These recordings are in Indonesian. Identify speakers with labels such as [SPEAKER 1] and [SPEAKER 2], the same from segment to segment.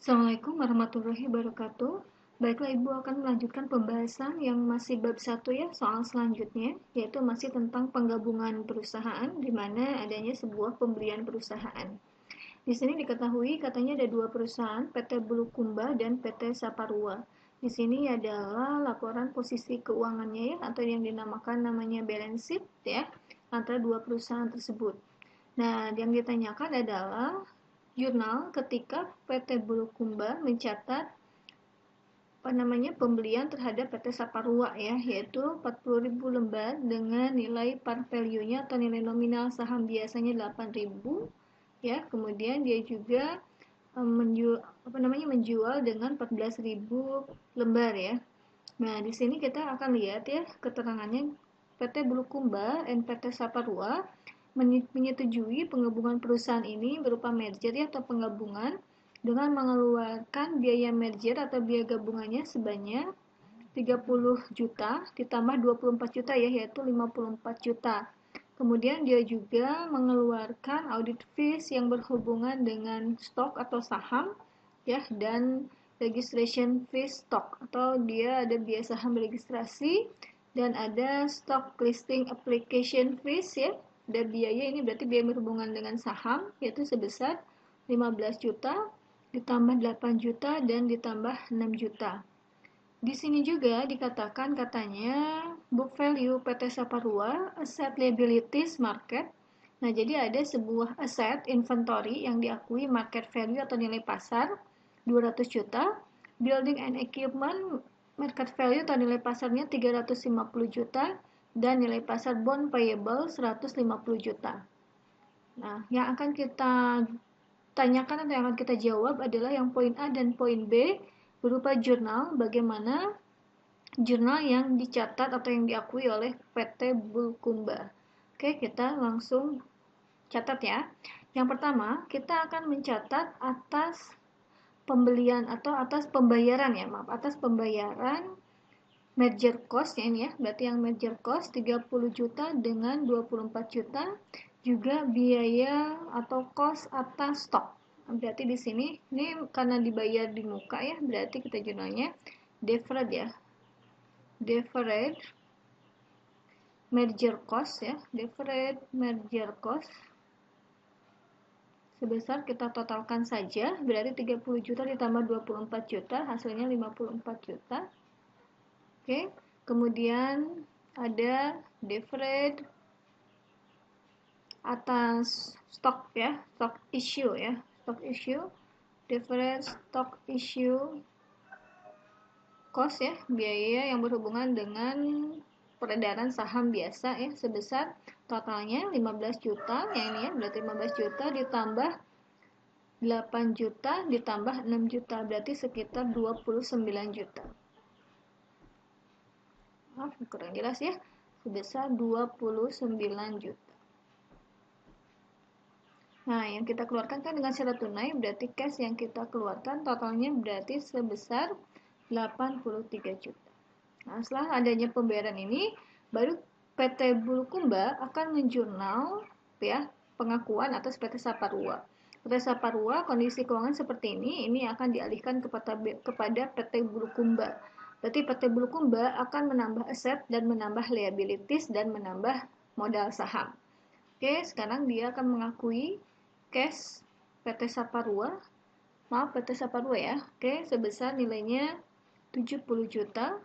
[SPEAKER 1] Assalamualaikum warahmatullahi wabarakatuh. Baiklah, Ibu akan melanjutkan pembahasan yang masih bab 1 ya, soal selanjutnya, yaitu masih tentang penggabungan perusahaan, di mana adanya sebuah pembelian perusahaan. Di sini diketahui katanya ada dua perusahaan, PT Bulukumba dan PT Saparua. Di sini adalah laporan posisi keuangannya ya, atau yang dinamakan namanya balance sheet ya, antara dua perusahaan tersebut. Nah, yang ditanyakan adalah jurnal ketika PT Bulukumba mencatat pembelian terhadap PT Saparua ya, yaitu 40.000 lembar dengan nilai par value-nya atau nilai nominal saham biasanya 8.000 ya. Kemudian dia juga menjual dengan 14.000 lembar ya. Nah, di sini kita akan lihat ya keterangannya. PT Bulukumba dan PT Saparua menyetujui penggabungan perusahaan ini berupa merger atau penggabungan dengan mengeluarkan biaya merger atau biaya gabungannya sebanyak 30 juta ditambah 24 juta ya, yaitu 54 juta. Kemudian dia juga mengeluarkan audit fees yang berhubungan dengan stok atau saham ya, dan registration fees stock, atau dia ada biaya saham registrasi dan ada stock listing application fees ya. Dan biaya ini berarti biaya berhubungan dengan saham, yaitu sebesar 15 juta ditambah 8 juta dan ditambah 6 juta. Di sini juga dikatakan katanya book value PT Saparua, asset liabilities market. Nah, jadi ada sebuah aset inventory yang diakui market value atau nilai pasar 200 juta, building and equipment market value atau nilai pasarnya 350 juta, dan nilai pasar bond payable 150 juta. Nah, yang akan kita tanyakan atau yang akan kita jawab adalah yang poin A dan poin B berupa jurnal, bagaimana jurnal yang dicatat atau yang diakui oleh PT Bulukumba. Oke, kita langsung catat ya. Yang pertama, kita akan mencatat atas pembelian atau atas pembayaran ya, atas pembayaran merger cost ya, ini ya, berarti yang merger cost 30 juta dengan 24 juta, juga biaya atau cost atas stok. Berarti di sini ini karena dibayar di muka ya, berarti kita jurnalnya deferred ya. Deferred merger cost ya, deferred merger cost sebesar, kita totalkan saja, berarti 30 juta ditambah 24 juta, hasilnya 54 juta. Oke, kemudian ada deferred atas stok ya, stock issue ya, stock issue, deferred stock issue cost ya, biaya yang berhubungan dengan peredaran saham biasa ya, sebesar totalnya 15 juta, yang ini ya, berarti 15 juta ditambah 8 juta ditambah 6 juta, berarti sekitar 29 juta. Maaf, kurang jelas ya, sebesar 29 juta. Nah, yang kita keluarkan kan dengan secara tunai, berarti cash yang kita keluarkan totalnya berarti sebesar 83 juta. Nah, setelah adanya pembayaran ini, baru PT Bulukumba akan menjurnal ya pengakuan atas PT Saparua. PT Saparua kondisi keuangan seperti ini akan dialihkan kepada PT Bulukumba. Berarti PT Bulukumba akan menambah aset dan menambah liabilities dan menambah modal saham. Oke, sekarang dia akan mengakui cash PT Saparua, PT Saparua ya, oke, sebesar nilainya 70 juta.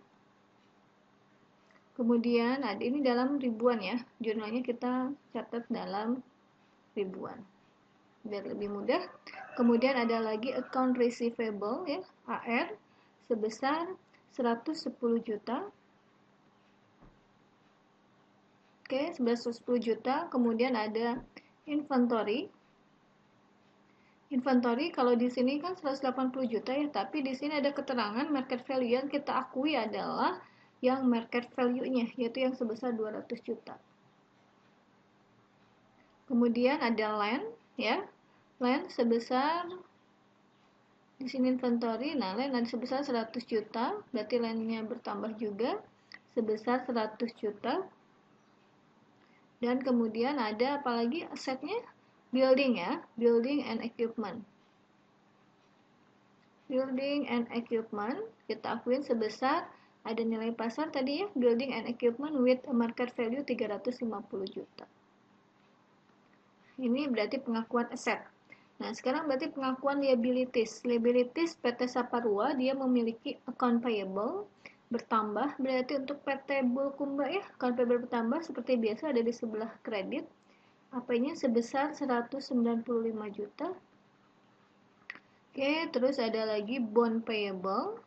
[SPEAKER 1] Kemudian ada ini dalam ribuan ya, jurnalnya kita catat dalam ribuan biar lebih mudah. Kemudian ada lagi account receivable ya, AR, sebesar 110 juta. Oke, 110 juta. Kemudian ada inventory. Inventory kalau di sini kan 180 juta ya, tapi di sini ada keterangan market value yang kita akui adalah yang market value-nya, yaitu yang sebesar 200 juta. Kemudian ada land ya. Land sebesar, di sini inventory, nah land ada sebesar 100 juta, berarti landnya bertambah juga sebesar 100 juta. Dan kemudian ada apalagi asetnya? Building ya, building and equipment. Building and equipment kita akuin sebesar ada nilai pasar tadi ya, building and equipment with a market value 350 juta. Ini berarti pengakuan aset. Nah, sekarang berarti pengakuan liabilities. Liabilities PT Saparua dia memiliki account payable bertambah, berarti untuk PT Bulukumba ya, account payable bertambah seperti biasa ada di sebelah kredit. AP-nya sebesar 195 juta. Oke, terus ada lagi bond payable.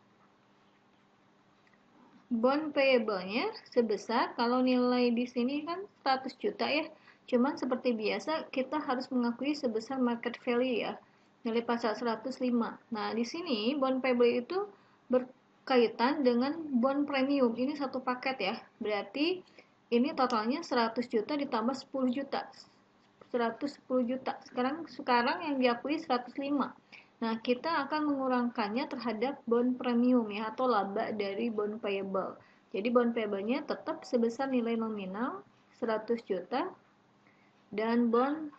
[SPEAKER 1] Bond payable-nya sebesar, kalau nilai di sini kan 100 juta ya. Cuman seperti biasa kita harus mengakui sebesar market value ya. Nilai pasar 105. Nah, di sini bond payable itu berkaitan dengan bond premium. Ini satu paket ya. Berarti ini totalnya 100 juta ditambah 10 juta. 110 juta. Sekarang yang diakui 105. Nah, kita akan mengurangkannya terhadap bond premium ya, atau laba dari bond payable. Jadi bond payable-nya tetap sebesar nilai nominal 100 juta dan bond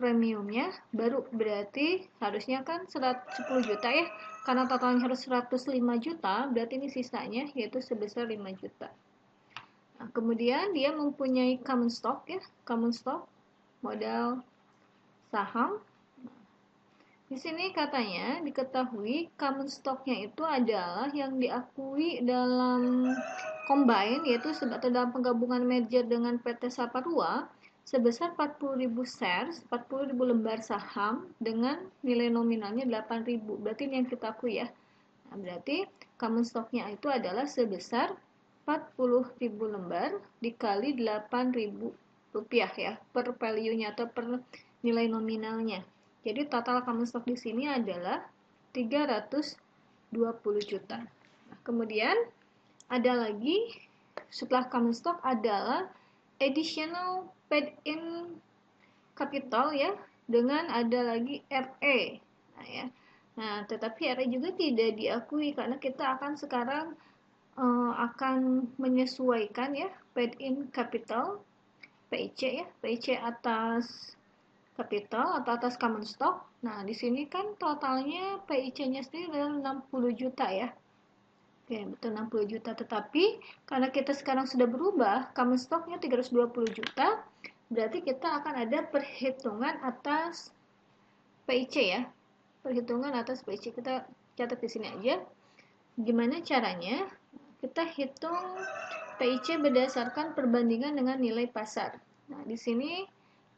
[SPEAKER 1] premiumnya baru berarti harusnya kan 110 juta ya. Karena totalnya harus 105 juta, berarti ini sisanya yaitu sebesar 5 juta. Nah, kemudian dia mempunyai common stock ya, common stock modal saham. Di sini katanya diketahui common stock-nya itu adalah yang diakui dalam combine, yaitu atau dalam penggabungan merger dengan PT Saparua sebesar 40.000 shares, 40.000 lembar saham dengan nilai nominalnya 8.000. Berarti ini yang kita akui ya. Nah, berarti common stock-nya itu adalah sebesar 40.000 lembar dikali 8.000 rupiah ya, per value-nya atau per nilai nominalnya. Jadi total common stock di sini adalah 320 juta. Nah, kemudian ada lagi setelah common stock adalah additional paid in capital ya, dengan ada lagi RE. Nah, ya. Nah, tetapi RE juga tidak diakui karena kita akan sekarang akan menyesuaikan ya paid in capital PIC ya, PIC atas capital atau atas common stock. Nah, di sini kan totalnya PIC-nya sendiri adalah 60 juta ya. Oke, betul 60 juta. Tetapi karena kita sekarang sudah berubah, common stock-nya 320 juta, berarti kita akan ada perhitungan atas PIC ya. Perhitungan atas PIC kita catat di sini aja. Gimana caranya? Kita hitung PIC berdasarkan perbandingan dengan nilai pasar. Nah, di sini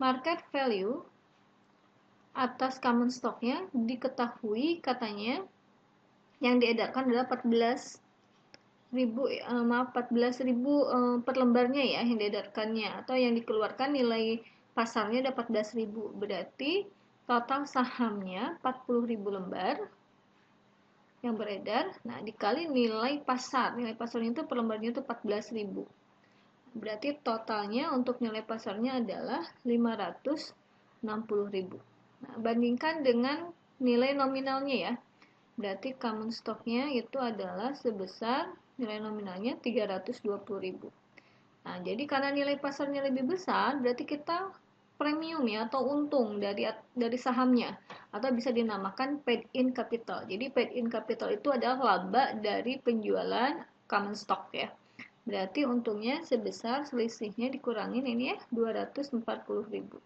[SPEAKER 1] market value atas common stock-nya diketahui katanya yang diedarkan adalah 14.000 per lembarnya ya yang diedarkannya, atau yang dikeluarkan nilai pasarnya ada 14.000. Berarti total sahamnya 40.000 lembar yang beredar. Nah, dikali nilai pasar. Nilai pasarnya itu per lembarnya itu 14.000. Berarti totalnya untuk nilai pasarnya adalah 560.000. Nah, bandingkan dengan nilai nominalnya ya. Berarti common stock-nya itu adalah sebesar nilai nominalnya 320.000. Nah, jadi karena nilai pasarnya lebih besar, berarti kita premium ya atau untung dari sahamnya, atau bisa dinamakan paid in capital. Jadi paid in capital itu adalah laba dari penjualan common stock ya. Berarti untungnya sebesar selisihnya dikurangin ini ya 240.000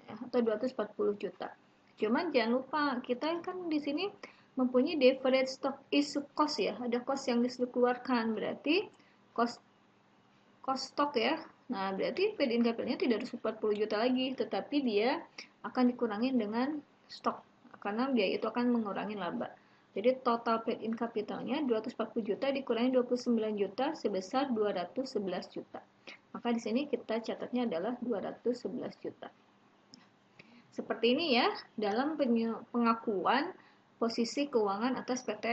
[SPEAKER 1] ya, atau 240 juta. Cuman jangan lupa kita kan di sini mempunyai deferred stock issue cost ya, ada cost yang dikeluarkan, berarti cost stock ya. Nah, berarti paid in capital-nya tidak 240 juta lagi, tetapi dia akan dikurangin dengan stok karena biaya itu akan mengurangi laba. Jadi total paid in capital-nya 240 juta dikurangi 29 juta sebesar 211 juta. Maka di sini kita catatnya adalah 211 juta. Seperti ini ya dalam pengakuan posisi keuangan atas PT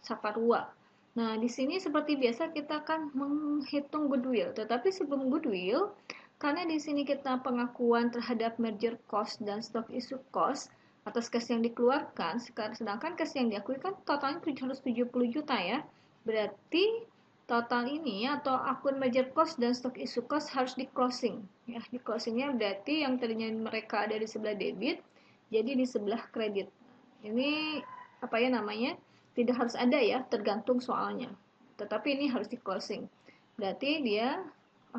[SPEAKER 1] Saparua. Nah, di sini seperti biasa kita akan menghitung goodwill. Tetapi sebelum goodwill, karena di sini kita pengakuan terhadap merger cost dan stock issue cost atas cash yang dikeluarkan, sedangkan cash yang diakui kan totalnya 770 juta ya. Berarti total ini atau akun merger cost dan stock issue cost harus di closing ya. Di closingnya berarti yang tadinya mereka ada di sebelah debit jadi di sebelah kredit. Ini apa ya namanya, tidak harus ada ya, tergantung soalnya. Tetapi ini harus di closing. Berarti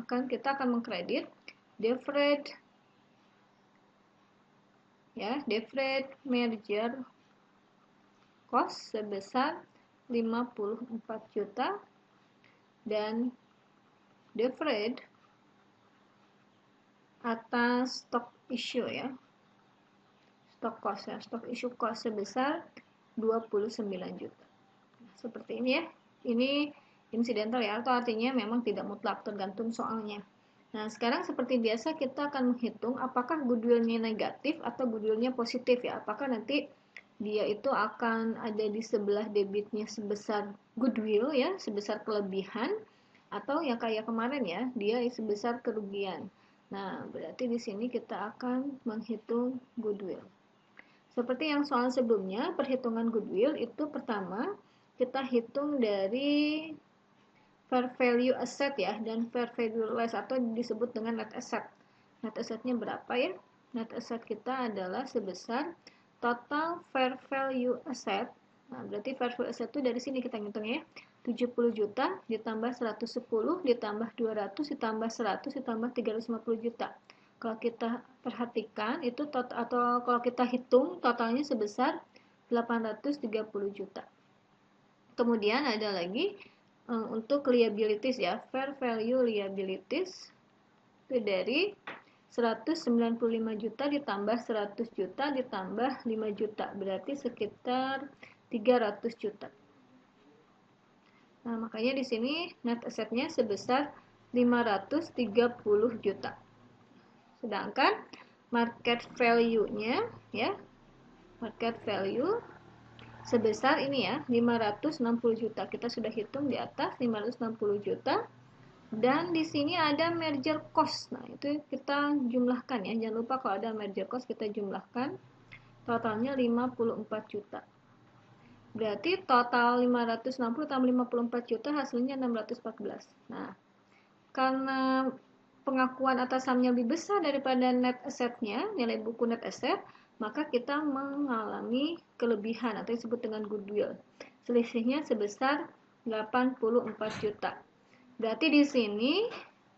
[SPEAKER 1] kita akan mengkredit deferred ya, deferred merger cost sebesar 54 juta dan deferred atas stock issue ya, stock cost ya, stock issue cost sebesar 29 juta. Seperti ini ya. Ini incidental ya, atau artinya memang tidak mutlak, tergantung soalnya. Nah, sekarang seperti biasa kita akan menghitung apakah goodwill-nya negatif atau goodwill-nya positif ya. Apakah nanti dia itu akan ada di sebelah debitnya sebesar goodwill ya, sebesar kelebihan, atau ya kayak kemarin ya, dia sebesar kerugian. Nah, berarti di sini kita akan menghitung goodwill. Seperti yang soal sebelumnya, perhitungan goodwill itu pertama kita hitung dari fair value asset ya, dan fair value less atau disebut dengan net asset. Net assetnya berapa ya? Net asset kita adalah sebesar total fair value asset. Nah, berarti fair value asset itu dari sini kita hitung ya. 70 juta ditambah 110 ditambah 200 ditambah 100 ditambah 350 juta. Kalau kita perhatikan itu atau kalau kita hitung totalnya sebesar 830 juta. Kemudian ada lagi untuk liabilities ya, fair value liabilities itu dari 195 juta ditambah 100 juta ditambah 5 juta, berarti sekitar 300 juta. Nah, makanya di sini net assetnya sebesar 530 juta. Sedangkan market value-nya ya, market value sebesar ini ya, 560 juta. Kita sudah hitung di atas 560 juta. Dan di sini ada merger cost. Nah, itu kita jumlahkan ya. Jangan lupa kalau ada merger cost kita jumlahkan. Totalnya 54 juta. Berarti total 560 tambah 54 juta hasilnya 614. Nah, karena pengakuan atas sahamnya lebih besar daripada net assetnya, nilai buku net asset, maka kita mengalami kelebihan atau disebut dengan goodwill. Selisihnya sebesar 84 juta. Berarti di sini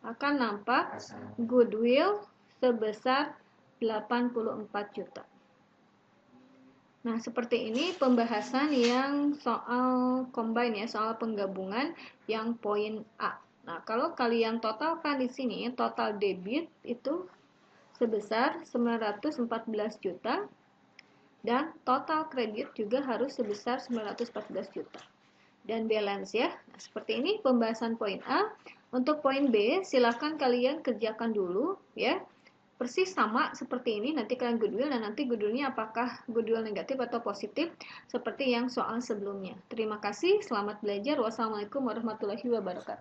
[SPEAKER 1] akan nampak goodwill sebesar 84 juta. Nah, seperti ini pembahasan yang soal combine ya, soal penggabungan yang poin A. Nah, kalau kalian totalkan di sini, total debit itu sebesar 914 juta dan total kredit juga harus sebesar 914 juta. Dan balance ya. Nah, seperti ini pembahasan poin A. Untuk poin B, silakan kalian kerjakan dulu ya. Persis sama seperti ini, nanti kalian goodwill dan nanti goodwillnya apakah goodwill negatif atau positif seperti yang soal sebelumnya. Terima kasih, selamat belajar. Wassalamualaikum warahmatullahi wabarakatuh.